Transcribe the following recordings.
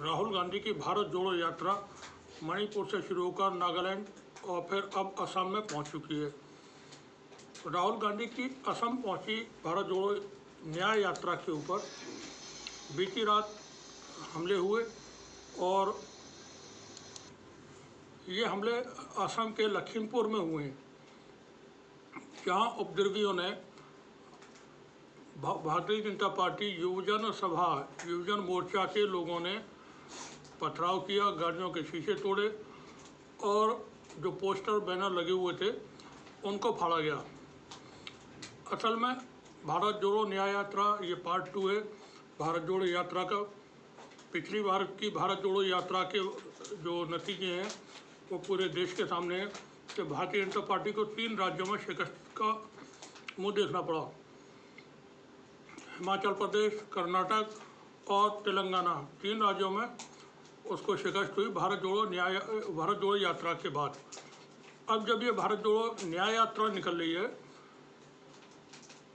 राहुल गांधी की भारत जोड़ो यात्रा मणिपुर से शुरू होकर नागालैंड और फिर अब असम में पहुंच चुकी है। राहुल गांधी की असम पहुंची भारत जोड़ो न्याय यात्रा के ऊपर बीती रात हमले हुए और ये हमले असम के लखीमपुर में हुए हैं, जहां उपद्रवियों ने भारतीय जनता पार्टी युवजन मोर्चा के लोगों ने पथराव किया, गाड़ियों के शीशे तोड़े और जो पोस्टर बैनर लगे हुए थे उनको फाड़ा गया। असल में भारत जोड़ो न्याय यात्रा ये पार्ट 2 है भारत जोड़ो यात्रा का। पिछली बार की भारत जोड़ो यात्रा के जो नतीजे हैं वो पूरे देश के सामने हैं कि भारतीय जनता पार्टी को 3 राज्यों में शिकस्त का मुंह देखना पड़ा। हिमाचल प्रदेश, कर्नाटक और तेलंगाना 3 राज्यों में उसको शिकस्त हुई भारत जोड़ो यात्रा के बाद। अब जब ये भारत जोड़ो न्याय यात्रा निकल रही है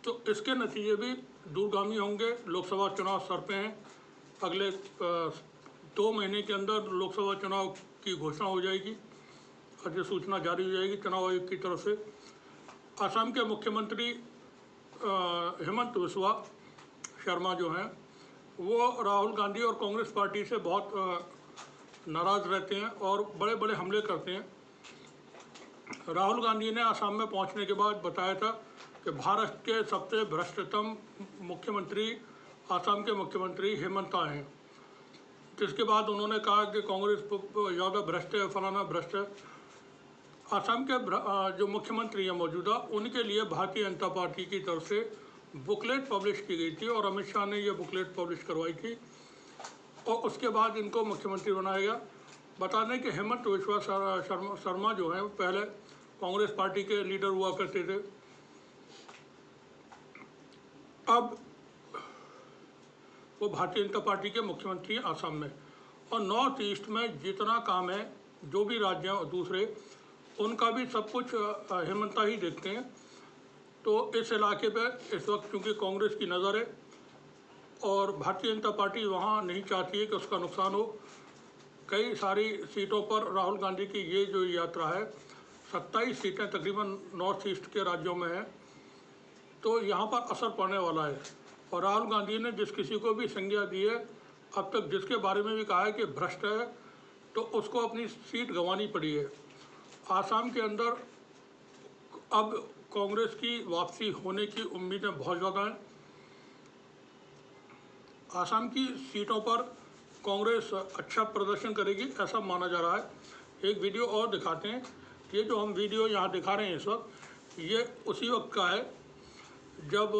तो इसके नतीजे भी दूरगामी होंगे। लोकसभा चुनाव सर पे हैं, अगले 2 महीने के अंदर लोकसभा चुनाव की घोषणा हो जाएगी, अधिसूचना जारी हो जाएगी चुनाव आयोग की तरफ से। असम के मुख्यमंत्री हेमंत बिस्वा शर्मा जो हैं वो राहुल गांधी और कांग्रेस पार्टी से बहुत नाराज़ रहते हैं और बड़े बड़े हमले करते हैं। राहुल गांधी ने असम में पहुंचने के बाद बताया था कि भारत के सबसे भ्रष्टतम मुख्यमंत्री असम के मुख्यमंत्री हेमंत हैं, जिसके बाद उन्होंने कहा कि कांग्रेस ज़्यादा भ्रष्ट है, फलाना भ्रष्ट है। असम के जो मुख्यमंत्री हैं मौजूदा, उनके लिए भारतीय जनता पार्टी की तरफ से बुकलेट पब्लिश की गई थी और अमित शाह ने ये बुकलेट पब्लिश करवाई थी और उसके बाद इनको मुख्यमंत्री बनाया गया। बता दें कि हेमंत बिस्वा शर्मा जो हैं पहले कांग्रेस पार्टी के लीडर हुआ करते थे। अब वो भारतीय जनता पार्टी के मुख्यमंत्री हैं असम में। और नॉर्थ ईस्ट में जितना काम है, जो भी राज्य हैं दूसरे, उनका भी सब कुछ हेमंता ही देखते हैं। तो इस इलाके पे इस वक्त क्योंकि कांग्रेस की नज़र है और भारतीय जनता पार्टी वहाँ नहीं चाहती है कि उसका नुकसान हो। कई सारी सीटों पर राहुल गांधी की ये जो यात्रा है, 27 सीटें तकरीबन नॉर्थ ईस्ट के राज्यों में हैं, तो यहाँ पर असर पड़ने वाला है। और राहुल गांधी ने जिस किसी को भी संज्ञा दी है, अब तक जिसके बारे में भी कहा है कि भ्रष्ट है, तो उसको अपनी सीट गंवानी पड़ी है। आसाम के अंदर अब कांग्रेस की वापसी होने की उम्मीदें बहुत ज़्यादा हैं। आसाम की सीटों पर कांग्रेस अच्छा प्रदर्शन करेगी ऐसा माना जा रहा है। एक वीडियो और दिखाते हैं। ये जो हम वीडियो यहाँ दिखा रहे हैं इस वक्त, ये उसी वक्त का है जब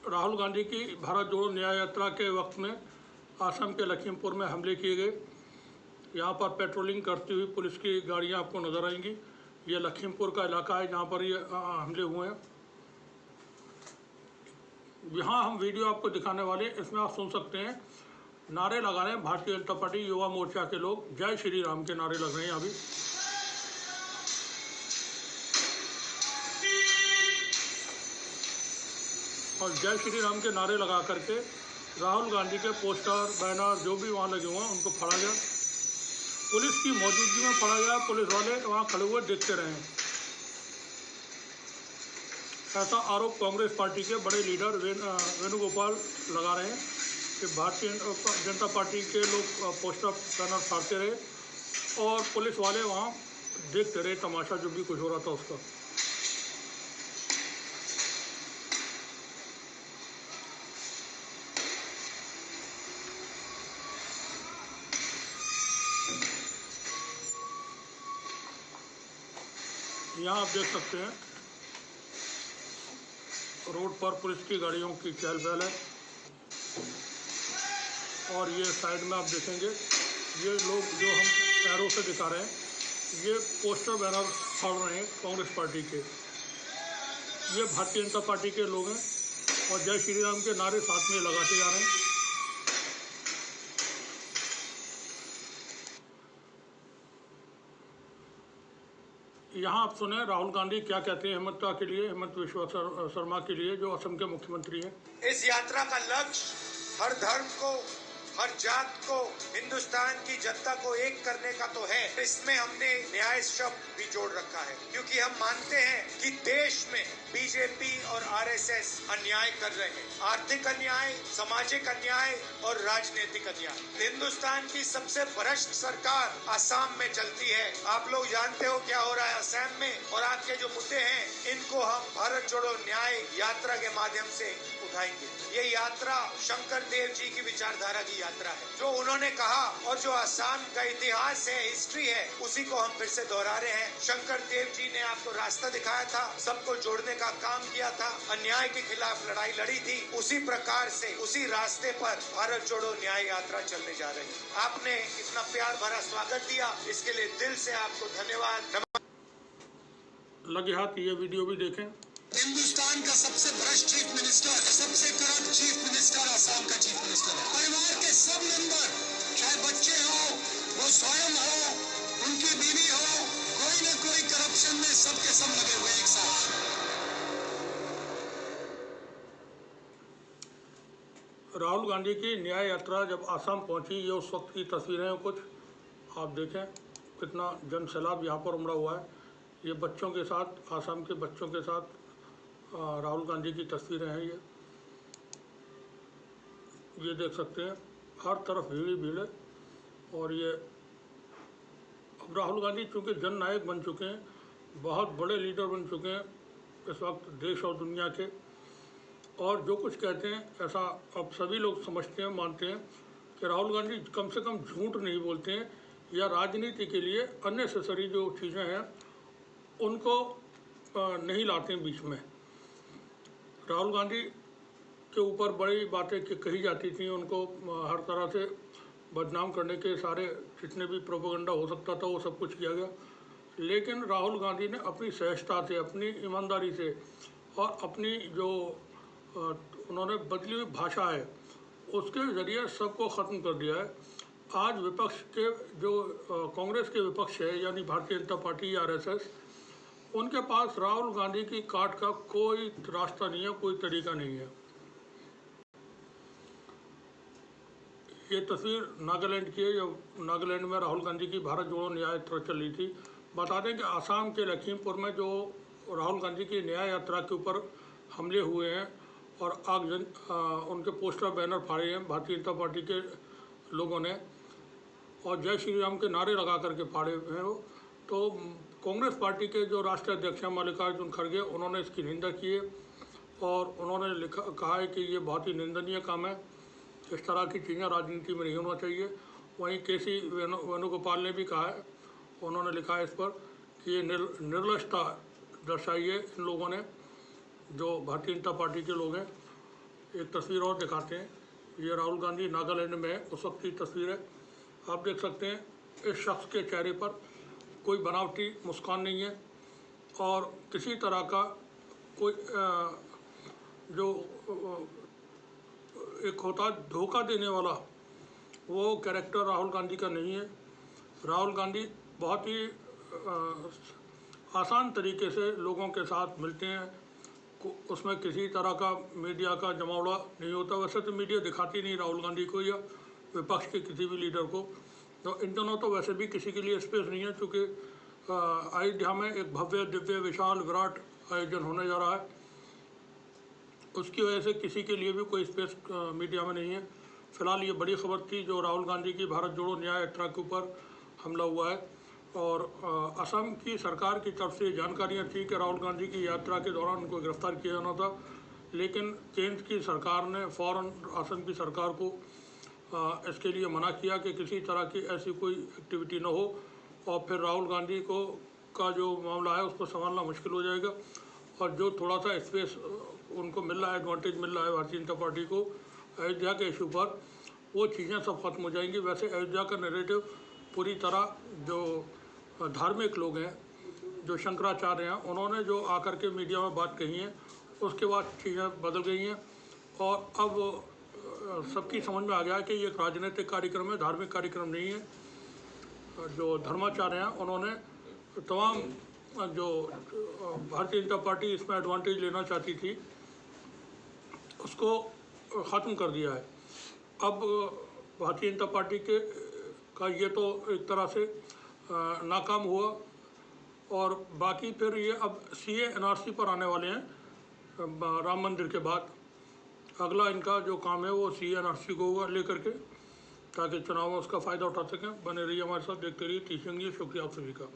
राहुल गांधी की भारत जोड़ो न्याय यात्रा के वक्त में असम के लखीमपुर में हमले किए गए। यहाँ पर पेट्रोलिंग करती हुई पुलिस की गाड़ियाँ आपको नज़र आएंगी। ये लखीमपुर का इलाका है जहाँ पर ये हमले हुए हैं। यहाँ हम वीडियो आपको दिखाने वाले हैं, इसमें आप सुन सकते हैं नारे लगा रहे हैं भारतीय जनता पार्टी युवा मोर्चा के लोग। जय श्री राम के नारे लग रहे हैं अभी। और जय श्री राम के नारे लगा करके राहुल गांधी के पोस्टर बैनर जो भी वहाँ लगे हुए हैं उनको फाड़ा गया। पुलिस की मौजूदगी में फाड़ा गया। पुलिस वाले वहाँ खड़े हुए देखते रहे। ऐसा आरोप कांग्रेस पार्टी के बड़े लीडर वेणुगोपाल लगा रहे हैं कि भारतीय जनता पार्टी के लोग पोस्टर बैनर फाड़ते रहे और पुलिस वाले वहाँ देखते रहे तमाशा जो भी कुछ हो रहा था उसका। यहाँ आप देख सकते हैं रोड पर पुलिस की गाड़ियों की चहल पहल है और ये साइड में आप देखेंगे ये लोग जो हम एरो से दिखा रहे हैं, ये पोस्टर बैनर फाड़ रहे हैं कांग्रेस पार्टी के। ये भारतीय जनता पार्टी के लोग हैं और जय श्री राम के नारे साथ में लगाते जा रहे हैं। यहाँ आप सुने राहुल गांधी क्या कहते हैं हेमंता के लिए, हेमंत बिस्वा शर्मा के लिए जो असम के मुख्यमंत्री हैं। इस यात्रा का लक्ष्य हर धर्म को, हर हर जात को, हिंदुस्तान की जनता को एक करने का तो है, इसमें हमने न्याय शब्द भी जोड़ रखा है, क्योंकि हम मानते हैं कि देश में बीजेपी और आरएसएस अन्याय कर रहे हैं, आर्थिक अन्याय, सामाजिक अन्याय और राजनीतिक अन्याय। हिंदुस्तान की सबसे भ्रष्ट सरकार असम में चलती है। आप लोग जानते हो क्या हो रहा है असम में, और आपके जो मुद्दे हैं इनको हम भारत जोड़ो न्याय यात्रा के माध्यम से उठाएंगे। ये यात्रा शंकर देव जी की विचारधारा की यात्रा है। जो उन्होंने कहा और जो असम का इतिहास है, हिस्ट्री है, उसी को हम फिर से दोहरा रहे हैं। शंकर देव जी ने आपको रास्ता दिखाया था, सबको जोड़ने का काम किया था, अन्याय के खिलाफ लड़ाई लड़ी थी। उसी प्रकार से, उसी रास्ते पर भारत जोड़ो न्याय यात्रा चलने जा रही है। आपने इतना प्यार भरा स्वागत दिया, इसके लिए दिल से आपको धन्यवाद। लगे हाथ ये वीडियो भी देखें। हिंदुस्तान का सबसे भ्रष्ट चीफ मिनिस्टर, सबसे करप्ट चीफ मिनिस्टर असम का चीफ मिनिस्टर है। परिवार के सब मेंबर, चाहे बच्चे हो, वो स्वयं हो, उनकी बीवी हो, कोई न कोई करप्शन में सबके सब लगे हुए एक साथ। राहुल गांधी की न्याय यात्रा जब आसाम पहुंची, ये उस वक्त की तस्वीरें हैं कुछ। आप देखें कितना जन सैलाब यहाँ पर उमड़ा हुआ है। ये बच्चों के साथ, आसाम के बच्चों के साथ राहुल गांधी की तस्वीरें हैं। ये देख सकते हैं, हर तरफ भीड़ ही भीड़ है। और ये अब राहुल गांधी चूँकि जननायक बन चुके हैं, बहुत बड़े लीडर बन चुके हैं इस वक्त देश और दुनिया के, और जो कुछ कहते हैं ऐसा अब सभी लोग समझते हैं, मानते हैं कि राहुल गांधी कम से कम झूठ नहीं बोलते हैं, या राजनीति के लिए अननेसेसरी जो चीज़ें हैं उनको नहीं लाते हैं बीच में। राहुल गांधी के ऊपर बड़ी बातें कही जाती थी, उनको हर तरह से बदनाम करने के सारे जितने भी प्रोपेगेंडा हो सकता था वो सब कुछ किया गया। लेकिन राहुल गांधी ने अपनी सहजता से, अपनी ईमानदारी से और अपनी जो उन्होंने बदली हुई भाषा है उसके ज़रिए सबको ख़त्म कर दिया है। आज विपक्ष के जो कांग्रेस के विपक्ष है, यानी भारतीय जनता पार्टी या आरएसएस, उनके पास राहुल गांधी की काट का कोई रास्ता नहीं है, कोई तरीका नहीं है। ये तस्वीर नागालैंड की है। जब नागालैंड में राहुल गांधी की भारत जोड़ो न्याय यात्रा चल रही थी। बता दें कि आसाम के लखीमपुर में जो राहुल गांधी की न्याय यात्रा के ऊपर हमले हुए हैं और उनके पोस्टर बैनर फाड़े हैं भारतीय जनता पार्टी के लोगों ने, और जय श्री राम के नारे लगा करके फाड़े हैं वो। तो कांग्रेस पार्टी के जो राष्ट्रीय अध्यक्ष हैं मल्लिकार्जुन खड़गे, उन्होंने इसकी निंदा की है और उन्होंने कहा है कि ये बहुत ही निंदनीय काम है, इस तरह की चीज़ें राजनीति में नहीं होना चाहिए। वहीं केसी वेणुगोपाल ने भी कहा है, उन्होंने लिखा है इस पर कि ये निर्लजता दर्शाई है इन लोगों ने, जो भारतीय जनता पार्टी के लोग हैं। एक तस्वीर और दिखाते हैं, ये राहुल गांधी नागालैंड में उस वक्त की तस्वीर है। आप देख सकते हैं इस शख्स के चेहरे पर कोई बनावटी मुस्कान नहीं है और किसी तरह का कोई जो एक होता धोखा देने वाला वो कैरेक्टर राहुल गांधी का नहीं है। राहुल गांधी बहुत ही आसान तरीके से लोगों के साथ मिलते हैं, उसमें किसी तरह का मीडिया का जमावड़ा नहीं होता। वैसे तो मीडिया दिखाती नहीं राहुल गांधी को या विपक्ष के किसी भी लीडर को, तो इन दोनों तो वैसे भी किसी के लिए स्पेस नहीं है, क्योंकि अयोध्या में एक भव्य दिव्य विशाल विराट आयोजन होने जा रहा है। उसकी वजह से किसी के लिए भी कोई स्पेस मीडिया में नहीं है। फिलहाल ये बड़ी खबर थी जो राहुल गांधी की भारत जोड़ो न्याय यात्रा के ऊपर हमला हुआ है, और असम की सरकार की तरफ से जानकारियाँ थी कि राहुल गांधी की यात्रा के दौरान उनको गिरफ्तार किया जाना था, लेकिन केंद्र की सरकार ने फ़ौरन असम की सरकार को इसके लिए मना किया कि किसी तरह की ऐसी कोई एक्टिविटी न हो, और फिर राहुल गांधी को का जो मामला है उसको संभालना मुश्किल हो जाएगा। और जो थोड़ा सा स्पेस उनको मिल रहा है, एडवांटेज मिल रहा है भारतीय जनता पार्टी को अयोध्या के इशू पर, वो चीज़ें सब खत्म हो जाएंगी। वैसे अयोध्या का नैरेटिव पूरी तरह जो धार्मिक लोग हैं, जो शंकराचार्य हैं, उन्होंने जो आकर के मीडिया में बात कही है उसके बाद चीज़ें बदल गई हैं, और अब सबकी समझ में आ गया कि ये एक राजनीतिक कार्यक्रम है, धार्मिक कार्यक्रम नहीं है। जो धर्माचार्य हैं उन्होंने तमाम जो भारतीय जनता पार्टी इसमें एडवांटेज लेना चाहती थी उसको ख़त्म कर दिया है। अब भारतीय जनता पार्टी के का ये तो एक तरह से नाकाम हुआ। और बाकी फिर ये अब CA NRC पर आने वाले हैं राम मंदिर के बाद। अगला इनका जो काम है वो CA NRC को होगा लेकर के, ताकि चुनाव में उसका फ़ायदा उठा सकें। बने रहिए हमारे साथ, देखते रहिए 30 जंग। शुक्रिया आप सभी का।